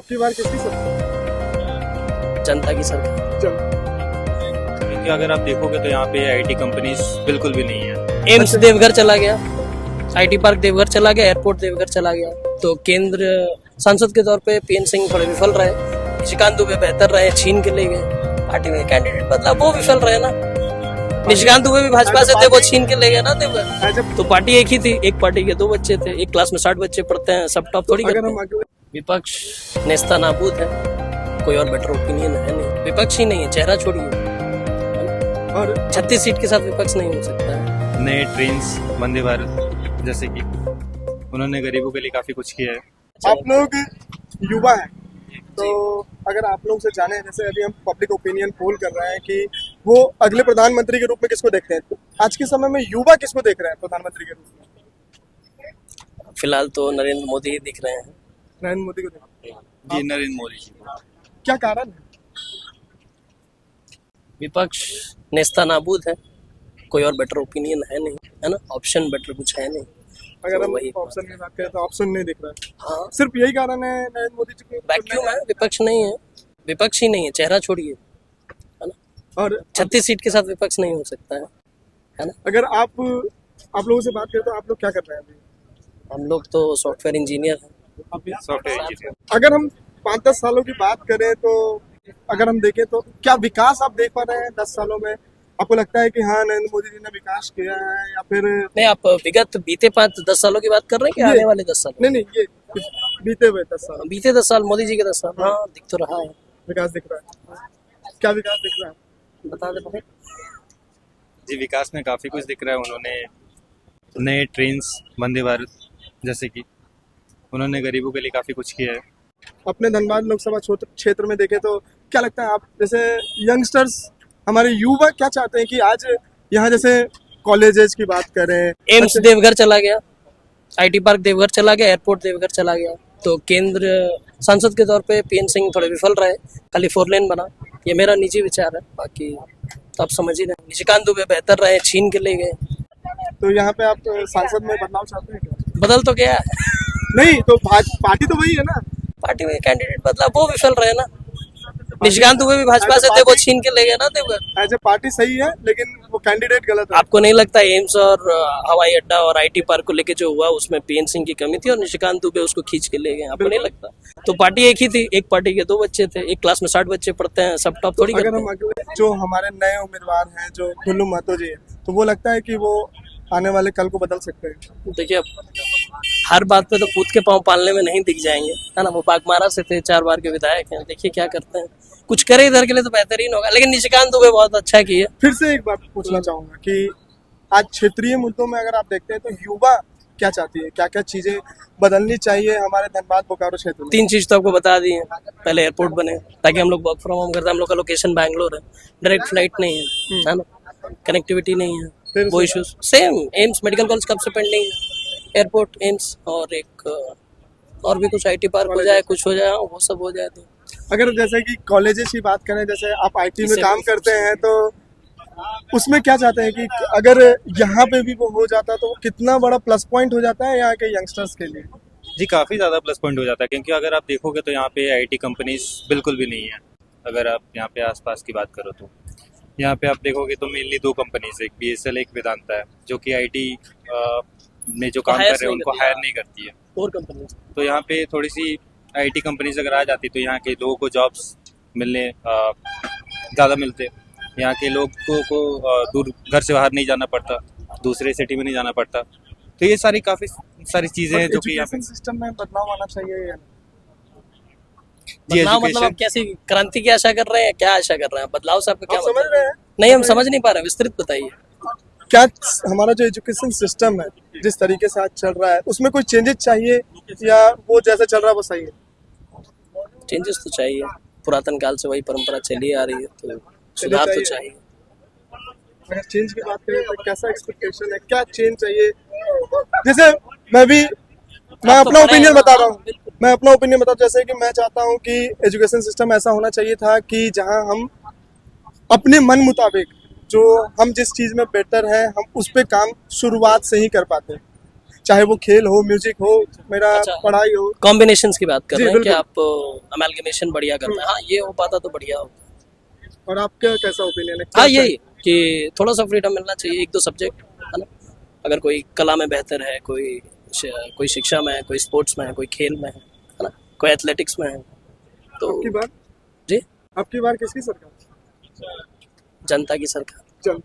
आपकी बार किसकी सरकार? जनता की सरकार। क्योंकि अगर आप देखोगे तो यहाँ पे आईटी कंपनीज बिल्कुल भी नहीं है। एम्स देवघर चला गया, आईटी पार्क देवघर चला गया, एयरपोर्ट देवघर चला गया। तो केंद्र सांसद के तौर पे पीएन सिंह थोड़े विफल रहे, निशिकांत दुबे बेहतर रहे, छीन के ले गए। पार्टी में कैंडिडेट बदला, वो विफल रहे ना। निशिकांत दुबे भी भाजपा से थे, वो छीन के ले गए ना देवघर। तो पार्टी एक ही थी, एक पार्टी के दो बच्चे थे, एक क्लास में 60 बच्चे पढ़ते हैं, सब टॉप थोड़ी करते हैं। विपक्ष नेस्ता नाबूद है, कोई और बेटर ओपिनियन है नहीं। विपक्ष ही नहीं है, चेहरा छोड़िए। और 36 सीट के साथ विपक्ष नहीं हो सकता है। नए ट्रेन्स वंदे भारत जैसे कि उन्होंने गरीबों के लिए काफी कुछ किया है। आप लोग युवा हैं, तो अगर आप लोग से जाने, जैसे अभी हम पब्लिक ओपिनियन पोल कर रहे हैं कि वो अगले प्रधानमंत्री के रूप में किसको देखते हैं, तो आज के समय में युवा किसको देख रहे हैं प्रधानमंत्री के रूप में? फिलहाल तो नरेंद्र मोदी ही दिख रहे हैं। नरेंद्र मोदी को देख रहे हैं। जी, नरेंद्र मोदी जी को। क्या कारण है? विपक्ष नेस्ता नाबूद है, कोई और बेटर ओपिनियन है नहीं, है ना। ऑप्शन बेटर कुछ है नहीं। अगर तो हम वही ऑप्शन की बात करें तो ऑप्शन नहीं दिख रहा है। हाँ, सिर्फ यही कारण है नरेंद्र मोदी जी को? वैक्यूम है, विपक्ष नहीं है। विपक्ष ही नहीं है, चेहरा छोड़िए, है ना। और 36 सीट के साथ विपक्ष नहीं हो सकता है ना। अगर आप लोगों से बात करें तो आप लोग क्या कर रहे हैं अभी? हम लोग तो सॉफ्टवेयर इंजीनियर हैं। Software engineer. अगर हम 5-10 सालों की बात करें तो अगर हम देखें तो क्या विकास आप देख पा रहे हैं 10 सालों में? आपको लगता है कि हाँ नरेंद्र मोदी जी ने विकास किया है, या फिर नहीं, आप विगत बीते 5-10 सालों की बात कर रहे हैं कि आने वाले 10 साल? नहीं, ये बीते हुए 10 साल बीते 10 साल, मोदी जी के 10 साल। हाँ, दिख तो रहा है। विकास दिख रहा है। क्या विकास दिख रहा है? बता दे भाई। जी, विकास में काफी कुछ दिख रहा है। उन्होंने नए ट्रेन्स वंदे भारत जैसे कि उन्होंने गरीबों के लिए काफी कुछ किया है। अपने धनबाद लोकसभा क्षेत्र में देखें तो क्या लगता है, आप जैसे यंगस्टर्स, हमारे युवा क्या चाहते हैं कि आज यहाँ जैसे कॉलेजेस की बात करें, एम्स देवघर चला गया, आईटी पार्क देवघर चला गया, एयरपोर्ट देवघर चला गया। तो केंद्र सांसद के तौर पे पीएन सिंह थोड़े विफल रहे, खाली 4 लेन बना। ये मेरा निजी विचार है, बाकी तो आप समझ ही रहे। निशिकांत दुबे बेहतर रहे, छीन के ले गए। तो यहाँ पे आप सांसद में बदलाव चाहते हैं क्या? बदल तो गया है। नहीं तो पार्टी तो वही है ना। पार्टी में कैंडिडेट बदला, वो विफल रहे ना। निशिकांत दुबे भी भाजपा से थे, वो छीन के ले गए ना देवघर। एज ए पार्टी सही है, लेकिन वो कैंडिडेट गलत है। आपको नहीं लगता एम्स और हवाई अड्डा और आईटी पार्क को लेके जो हुआ उसमें पीएन सिंह की कमी थी और निशिकांत दुबे उसको खींच के ले गए? आपको नहीं लगता? तो पार्टी एक ही थी, एक पार्टी के दो बच्चे थे, एक क्लास में 60 बच्चे पढ़ते हैं, सब टॉप थोड़ी अगर करते हम हैं। अगले जो हमारे नए उम्मीदवार हैं, जो खुल्लू महतो जी है, तो वो लगता है कि वो आने वाले कल को बदल सकते हैं? देखिए, अब हर बात पे तो कूद के पाँव पालने में नहीं दिख जाएंगे, है ना। वो बागमारा से थे, 4 बार के विधायक हैं। देखिए क्या करते हैं, कुछ करे इधर के लिए तो बेहतरीन होगा। लेकिन निशिकांत दुबे बहुत अच्छा किए। फिर से एक बात पूछना चाहूंगा कि आज क्षेत्रीय मुद्दों में अगर आप देखते हैं तो युवा क्या चाहती है, क्या क्या चीजें बदलनी चाहिए हमारे धनबाद बोकारो क्षेत्र में? 3 चीज तो आपको बता दी है। पहले एयरपोर्ट बने, ताकि हम लोग वर्क फ्रॉम होम करते हैं। हम लोग का लोकेशन बैंगलोर है, डायरेक्ट फ्लाइट नहीं है ना, कनेक्टिविटी नहीं है, वो issues same. AIIMS medical college कब से पेंडिंग है, एयरपोर्ट, एम्स और एक और भी कुछ आईटी पार्क हो जाए, कुछ हो जाए, वो सब हो जाए। तो अगर जैसे कि कॉलेजेस की बात करें, जैसे आप आईटी में काम करते हैं, तो उसमें क्या चाहते हैं कि अगर यहाँ पे भी वो हो जाता तो कितना बड़ा प्लस पॉइंट हो जाता है यहाँ के यंगस्टर्स के लिए? जी, काफी ज्यादा प्लस पॉइंट हो जाता है। क्योंकि अगर आप देखोगे तो यहाँ पे आईटी कंपनीज बिल्कुल भी नहीं है। अगर आप यहाँ पे आसपास की बात करो तो यहाँ पे आप देखोगे तो मेनली 2 कंपनीज, एक बीएसएल, एक वेदांता है, जो कि आईटी में जो काम कर रहे हैं उनको हायर नहीं करती है। और कंपनी तो यहाँ पे थोड़ी सी आईटी कंपनीज अगर आ जाती तो यहाँ के लोगों को जॉब्स मिलने ज़्यादा मिलते। यहाँ के लोगों को दूर घर से बाहर नहीं जाना पड़ता, दूसरे सिटी में नहीं जाना पड़ता। तो ये काफ़ी सारी चीज़ें हैं जो कि यहाँ पे सिस्टम में बदलाव आना चाहिए या नहीं? बदलाव मतलब आप कैसी क्रांति की आशा कर रहे हैं, क्या आशा कर रहे हैं? बदलाव से आपका क्या आप समझ मतलब? रहे हैं? नहीं, हम समझ नहीं पा रहे, विस्तृत बताइए। क्या हमारा जो एजुकेशन सिस्टम है जिस तरीके से आज चल रहा है, उसमें कोई चेंजेस चाहिए या वो जैसा चल रहा है वो सही है? चेंजेस तो चाहिए, पुरातन काल से वही परंपरा चली आ रही है, तो सुधार तो चाहिए। अगर चेंज की बात करें तो कैसा एक्सपेक्टेशन है, क्या चेंज चाहिए? जैसे मैं अपना ओपिनियन बता रहा हूँ, जैसे कि मैं चाहता हूँ कि एजुकेशन सिस्टम ऐसा होना चाहिए था कि जहाँ हम अपने मन मुताबिक जो हम जिस चीज़ में बेटर है हम उस पे काम शुरुआत से ही कर पाते हैं। चाहे वो खेल हो, म्यूजिक हो, मेरा अच्छा। पढ़ाई हो। कॉम्बिनेशंस की बात कर जी, रहे हैं कि बिल्कुल। आप अमेलगमेशन बढ़िया करते हैं, हाँ ये हो पाता तो बढ़िया हो। और आपका कैसा ओपिनियन है, हाँ क्या यही कि थोड़ा सा फ्रीडम मिलना चाहिए, एक दो सब्जेक्ट है ना। अगर कोई कला में बेहतर है, कोई शिक्षा में है, कोई स्पोर्ट्स में है, कोई खेल में है ना, कोई एथलेटिक्स में है, तो आपकी बार जी आपकी बार किसकी सरकार? जनता की सरकार। चल